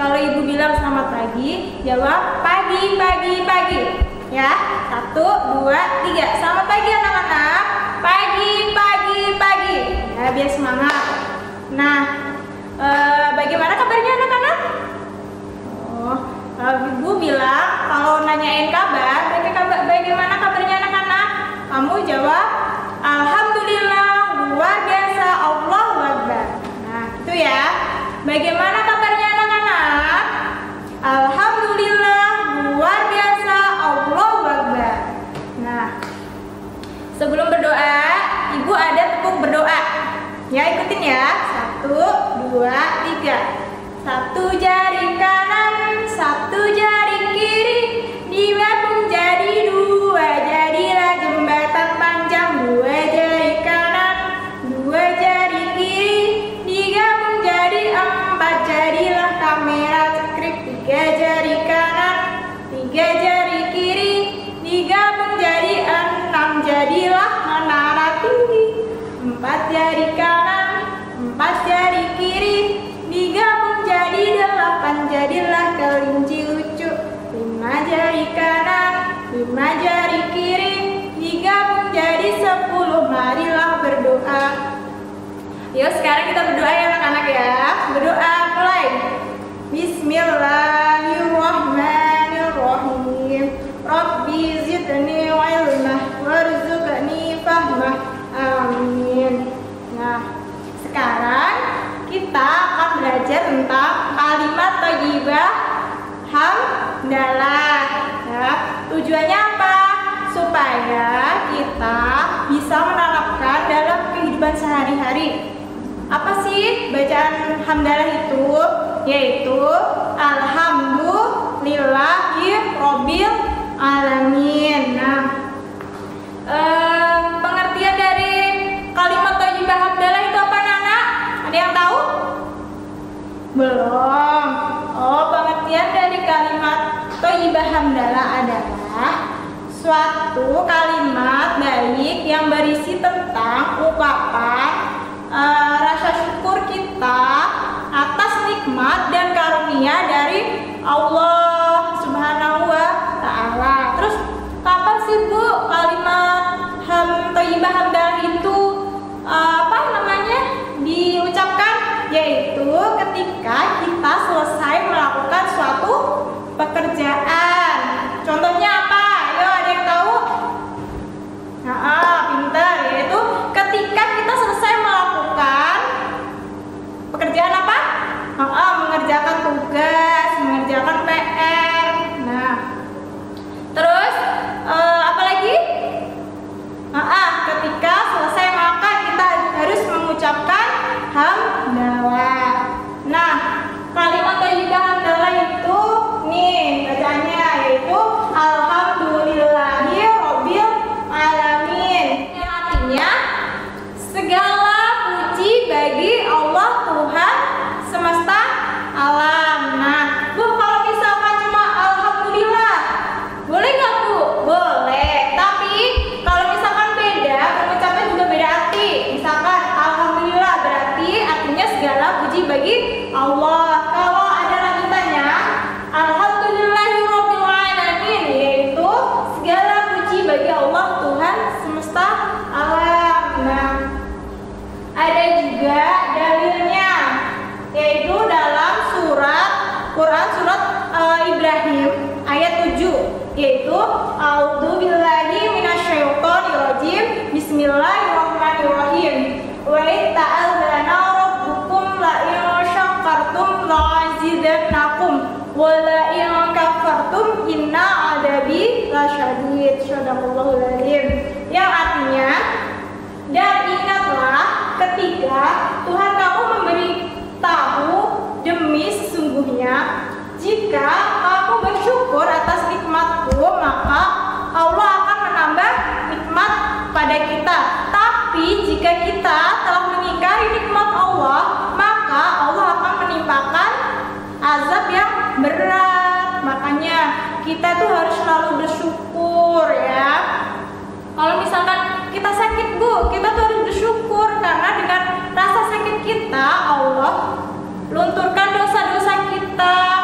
Kalau ibu bilang selamat pagi, jawab pagi, pagi, pagi. Ya, 1, 2, 3. Selamat pagi anak-anak. Pagi, pagi, pagi. Ya, biar semangat. Nah, bagaimana kabarnya anak-anak? Oh, ibu bilang kalau nanyain kabar, bagaimana kabarnya anak-anak? Kamu jawab alhamdulillah, luar biasa, Allahu Akbar. Nah, itu ya. Bagaimana kabarnya anak-anak? Alhamdulillah, luar biasa, Allahu Akbar. Nah, sebelum berdoa, ibu ada tepuk berdoa. Ya, ikutin ya. 1, 2, 3. 1 jari kanan, 1 jari kiri, digabung jadi 2, jadilah jembatan panjang. 2 jari kanan, 2 jari kiri, digabung jadi 4, jadilah kamera cekrek. 3 jari kanan, 3 jari kiri, digabung jadi 6, jadilah menara tinggi. 4 jari kanan, 4 jari kiri, digabung jadi 8, jadilah kelinci lucu. 5 jari kanan, 5 jari kiri, digabung jadi 10, marilah berdoa. Yuk sekarang kita berdoa ya anak-anak ya. Berdoa mulai. Bismillahirrahmanirrahim. Rabbi zidni ilmah warzuqni fahmah. Amin. Nah, sekarang kita akan belajar tentang kalimat thayyibah hamdalah. Ya, tujuannya apa? Supaya kita bisa menerapkan dalam kehidupan sehari-hari. Apa sih bacaan hamdalah itu? Yaitu alhamdulillahi robbil alamin. Nah, pengertian dari kalimat thayyibah hamdalah itu apa anak-anak? Ada yang tahu? Belum. Oh, pengertian dari kalimat thayyibah hamdalah adalah suatu kalimat baik yang berisi tentang ungkapan rasa syukur kita atas nikmat dan karunia dari Allah Subhanahu wa Ta'ala. Terus kapan sih Bu kalimat thayyibah hamdalah itu diucapkan? Yaitu ketika kita selesai melakukan suatu pekerjaan. Contohnya apa? Ayo, ada yang tahu? Nah, pintar. Yaitu ketika kita selesai melakukan pekerjaan apa? Mengerjakan tugas, mengerjakan PR. Nah, terus apa lagi? Ketika selesai makan kita harus mengucapkan hamdalah. Nah, kalimat thayyibah hamdalah itu nih bacaannya yaitu alhamdulillahi robbil alamin. Yang artinya segala puji bagi Allah Tuhan semesta alam. Nah, Bu, kalau misalkan cuma alhamdulillah, boleh nggak Bu? Boleh. Tapi kalau misalkan beda, pengucapan juga beda arti. Misalkan alhamdulillah berarti artinya segala puji bagi Allah. Kalau ada lanjutannya alhamdulillahirabbil alamin, yaitu segala puji bagi Allah Tuhan semesta alam. Nah, ada juga dalilnya, yaitu dalam Quran surat Ibrahim ayat 7, yaitu a'udzubillahi minasyaitonirrajim, bismillahirrahmanirrahim. Wa ta'ala rabbukum la in syakartum la azidannakum wa la in kafartum inna adabi lasyadid. Shadaqallahul adzim. Yang artinya, dan ingatlah ketika Tuhan kamu memberitahu demi sesungguhnya jika kamu bersyukur atas nikmatku, maka Allah akan menambah nikmat pada kita. Tapi jika kita telah mengingkari nikmat Allah, maka Allah akan menimpakan azab yang berat. Makanya kita tuh harus selalu bersyukur ya. Kalau misalkan kita sakit Bu, kita tuh harus bersyukur karena dengan rasa sakit kita Allah lunturkan dosa-dosa kita.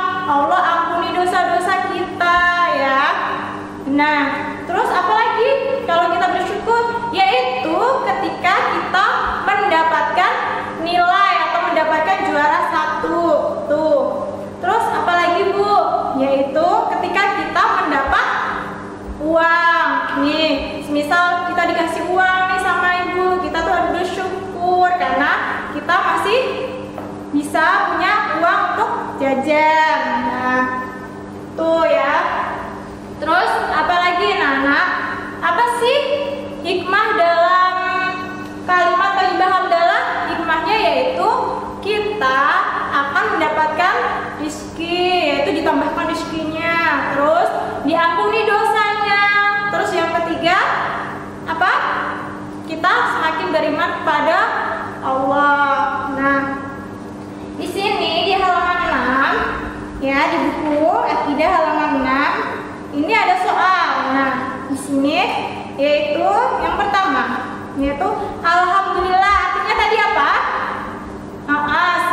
bisa punya uang untuk jajan. Nah, tuh ya. Terus apalagi anak-anak? Apa sih hikmah dalam kalimat thayyibah hamdalah? Hikmahnya yaitu kita akan mendapatkan rezeki, yaitu ditambahkan rezekinya, terus diampuni dosanya. Terus yang ketiga apa? Kita semakin beriman kepada Allah. Nah, di sini di halaman 6 ya, di buku Aqidah halaman 6 ini ada soal. Nah, di sini yaitu yang pertama yaitu alhamdulillah, artinya tadi apa?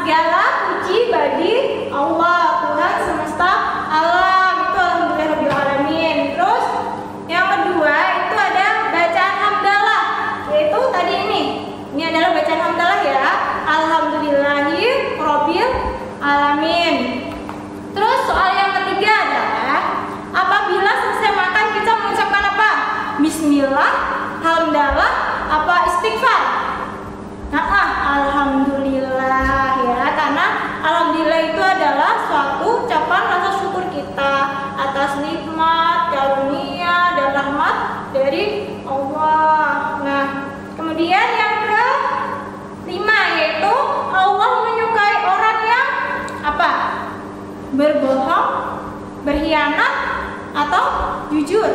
Segala puji bagi Allah, Tuhan semesta alam, itu alhamdulillahirabbil alamin. Terus yang kedua itu ada bacaan hamdalah, yaitu tadi ini adalah bacaan hamdalah ya, alhamdulillahirabbil alamin. Terus soal yang ketiga adalah apabila selesai makan kita mengucapkan apa? Bismillah, hamdalah, apa istighfar? Alhamdulillah ya, karena alhamdulillah itu adalah suatu ucapan rasa syukur kita atas nikmat, karunia, dan rahmat dari Allah. Nah, kemudian yang kelima yaitu Allah menyukai orang yang apa? Berbohong, berkhianat, atau jujur.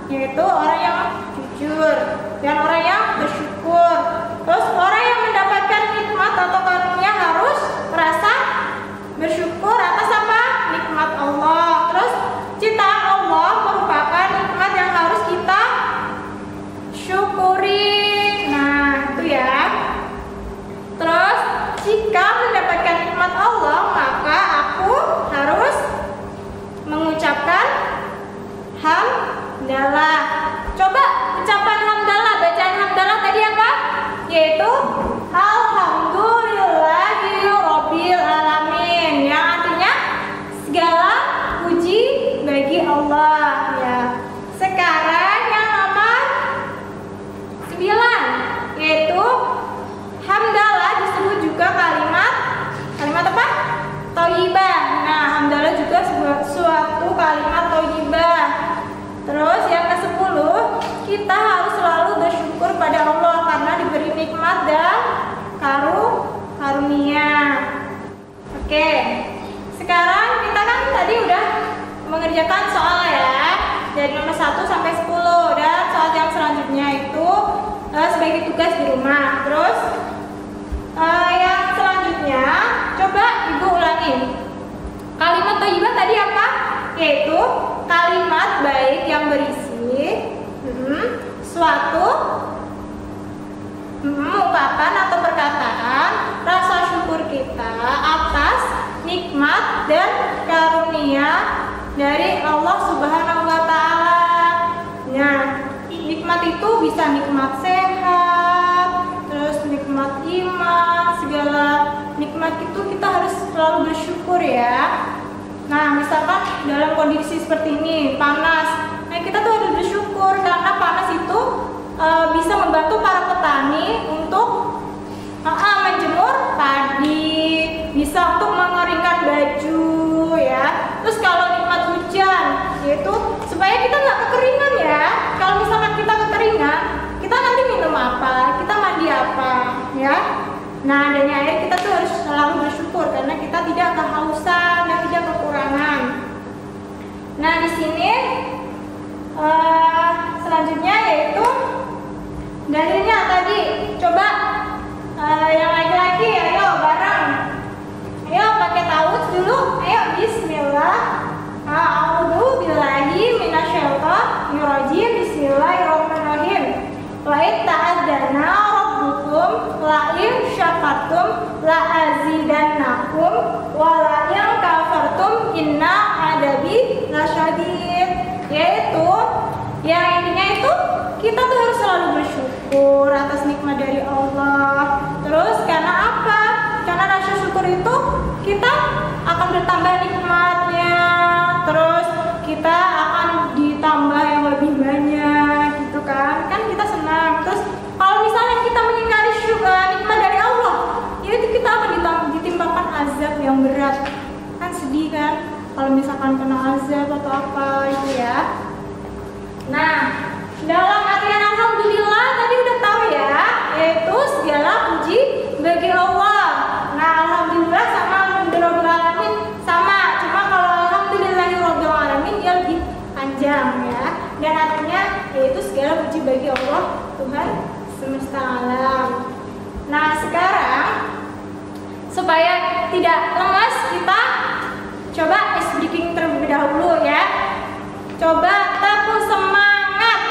Yaitu orang yang jujur dan orang yang bersyukur. Terus orang yang mendapatkan nikmat atau karunia harus merasa bersyukur atas apa? Nikmat Allah. Terus ciptaan Allah merupakan nikmat yang harus kita syukuri. Nah, itu ya. Terus jika mendapatkan nikmat Allah, maka aku harus mengucapkan hamdalah. Coba ucapan hamdalah, bacaan hamdalah tadi apa? Yaitu alhamdulillahirabbil alamin, yang artinya segala puji bagi Allah ya. Sekarang yang nomor 9 yaitu hamdalah disebut juga kalimat apa? Thayyibah. Nah, hamdalah juga suatu kalimat thayyibah. Terus yang ke-10, kita harus selalu bersyukur pada Allah karena diberi nikmat dan karunia. Oke. Sekarang kita kan tadi udah mengerjakan soal ya, dari nomor 1 sampai 10, dan soal yang selanjutnya itu sebagai tugas di rumah. Terus yang selanjutnya coba Ibu ulangi. Kalimat thayyibah tadi apa? Yaitu kalimat baik yang berisi suatu ungkapan atau perkataan rasa syukur kita atas nikmat dan karunia dari Allah Subhanahu wa Ta'ala. Nah, nikmat itu bisa nikmat sehat, terus nikmat iman, segala nikmat itu kita harus selalu bersyukur ya. Nah, misalkan dalam kondisi seperti ini, panas, nah kita tuh harus bersyukur karena panas itu bisa membantu para petani untuk menjemur padi, bisa untuk mengeringkan baju ya. Terus kalau nikmat hujan, yaitu supaya kita nggak kekeringan ya. Kalau misalkan kita kekeringan, kita nanti minum apa, kita mandi apa ya. Nah, adanya air kita tuh harus selalu bersyukur karena kita tidak kehausan dan tidak kekurangan. Nah, di sini selanjutnya yaitu dalilnya tadi. Coba yang laki-laki, ayo bareng. Ayo pakai ta'awudz dulu. Ayo bismillah. A'udzu billahi minasyaitonir rajim. Bismillahirrahmanirrahim. Wa ta'adzana rabbukum la in syakartum la azidannakum wa la in kafartum inna adabi lasyadid. Yaitu yang intinya itu kita tuh harus selalu bersyukur atas nikmat dari Allah. Terus karena apa? Karena rasa syukur itu kita akan bertambah nikmatnya. Terus kita akan ditambah yang lebih banyak gitu kan. Kan kita senang. Terus kalau misalnya kita mengingkari nikmat dari Allah, yaitu kita akan kalau misalkan kena azab atau apa itu ya. Nah, dalam artian alhamdulillah tadi udah tahu ya, yaitu segala puji bagi Allah. Nah, alhamdulillah sama alhamdulillahirabbil alamin sama, cuma kalau alhamdulillahirabbil alamin dia lebih panjang ya. Dan artinya yaitu segala puji bagi Allah Tuhan semesta alam. Nah, sekarang supaya tidak lemas kita coba ice breaking terlebih dahulu ya. Coba tepuk semangat.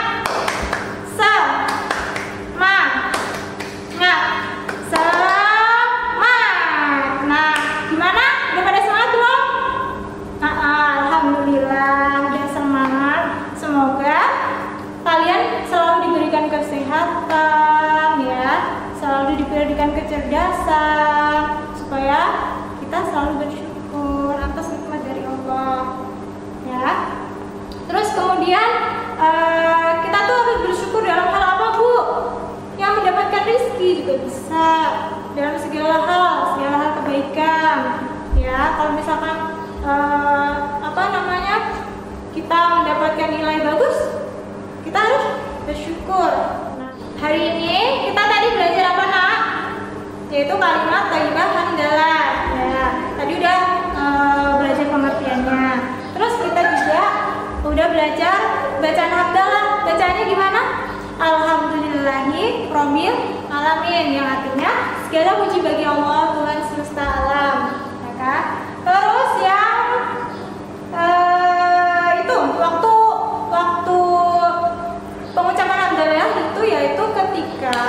Semangat. Nah, gimana? Udah pada semangat belum? Alhamdulillah udah semangat. Semoga kalian selalu diberikan kesehatan ya, selalu diberikan kecerdasan supaya kita selalu bersyukur atas nikmat dari Allah ya. Terus kemudian kita tuh harus bersyukur dalam hal apa, Bu? Yang mendapatkan rezeki juga bisa dalam segala hal kebaikan ya. Kalau misalkan kita mendapatkan nilai bagus, kita harus bersyukur. Nah, hari ini kita tadi belajar apa, Nak? Yaitu kalimat thayyibah hamdalah ya. Tadi udah belajar pengertiannya. Terus kita juga udah belajar bacaan hamdalah. Bacaannya gimana? Alhamdulillahi rabbil alamin, yang artinya segala puji bagi Allah Tuhan semesta alam ya kan? Terus yang itu waktu pengucapan hamdalah itu yaitu ketika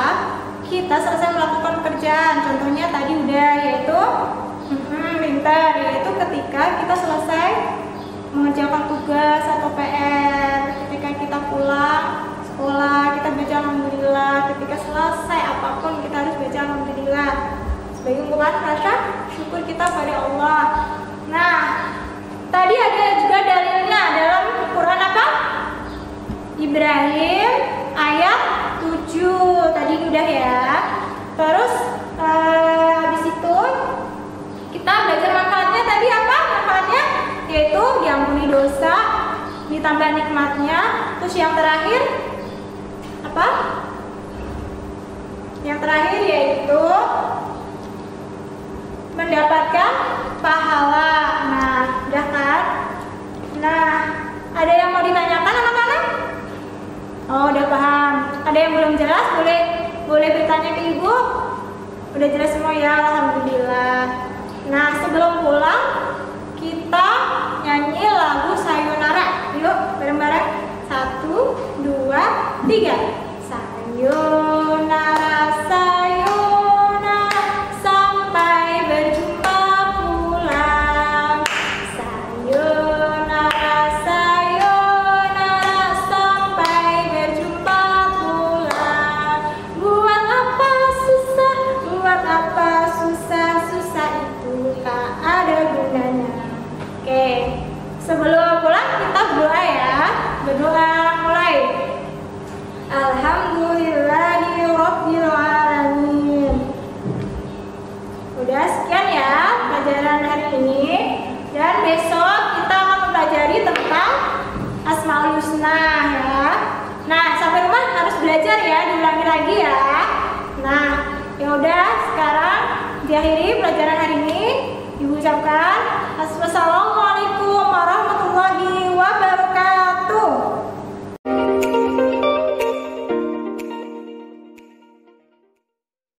kita selesai melakukan pekerjaan. Contohnya tadi udah yaitu pintar, yaitu ketika kita selesai mengerjakan tugas atau PR, ketika kita pulang sekolah kita baca alhamdulillah, ketika selesai apapun kita harus baca alhamdulillah sebagai ungkapan rasa syukur kita pada Allah. Nah, tadi ada juga dalilnya dalam Quran apa? Ibrahim ayat 7 tadi udah ya. Terus habis itu kita belajar manfaatnya tadi apa? Manfaatnya yaitu diampuni dosa, ditambah nikmatnya. Terus yang terakhir apa? Yang terakhir yaitu mendapatkan pahala. Nah, udah kan? Nah, ada yang mau ditanyakan anak-anak? Oh, udah paham. Ada yang belum jelas? Boleh bertanya ke ibu. Udah jelas semua ya, alhamdulillah. Nah, sebelum pulang kita nyanyi lagu Sayonara. Yuk, bareng-bareng. 1, 2, 3. Sayonara, sayonara, sampai berjumpa pulang. Sayonara, sayonara, sampai berjumpa pulang. Buat apa susah, susah itu tak ada gunanya. Oke, sebelum pulang kita berdoa ya. Berdoa mulai. Alhamdulillahirabbil alamin. Udah sekian ya pelajaran hari ini, dan besok kita akan mempelajari tentang Asmaul Husna ya. Nah, sampai rumah harus belajar ya, diulangi lagi ya. Nah, ya udah sekarang diakhiri pelajaran hari ini. Ibu ucapkan wassalamualaikum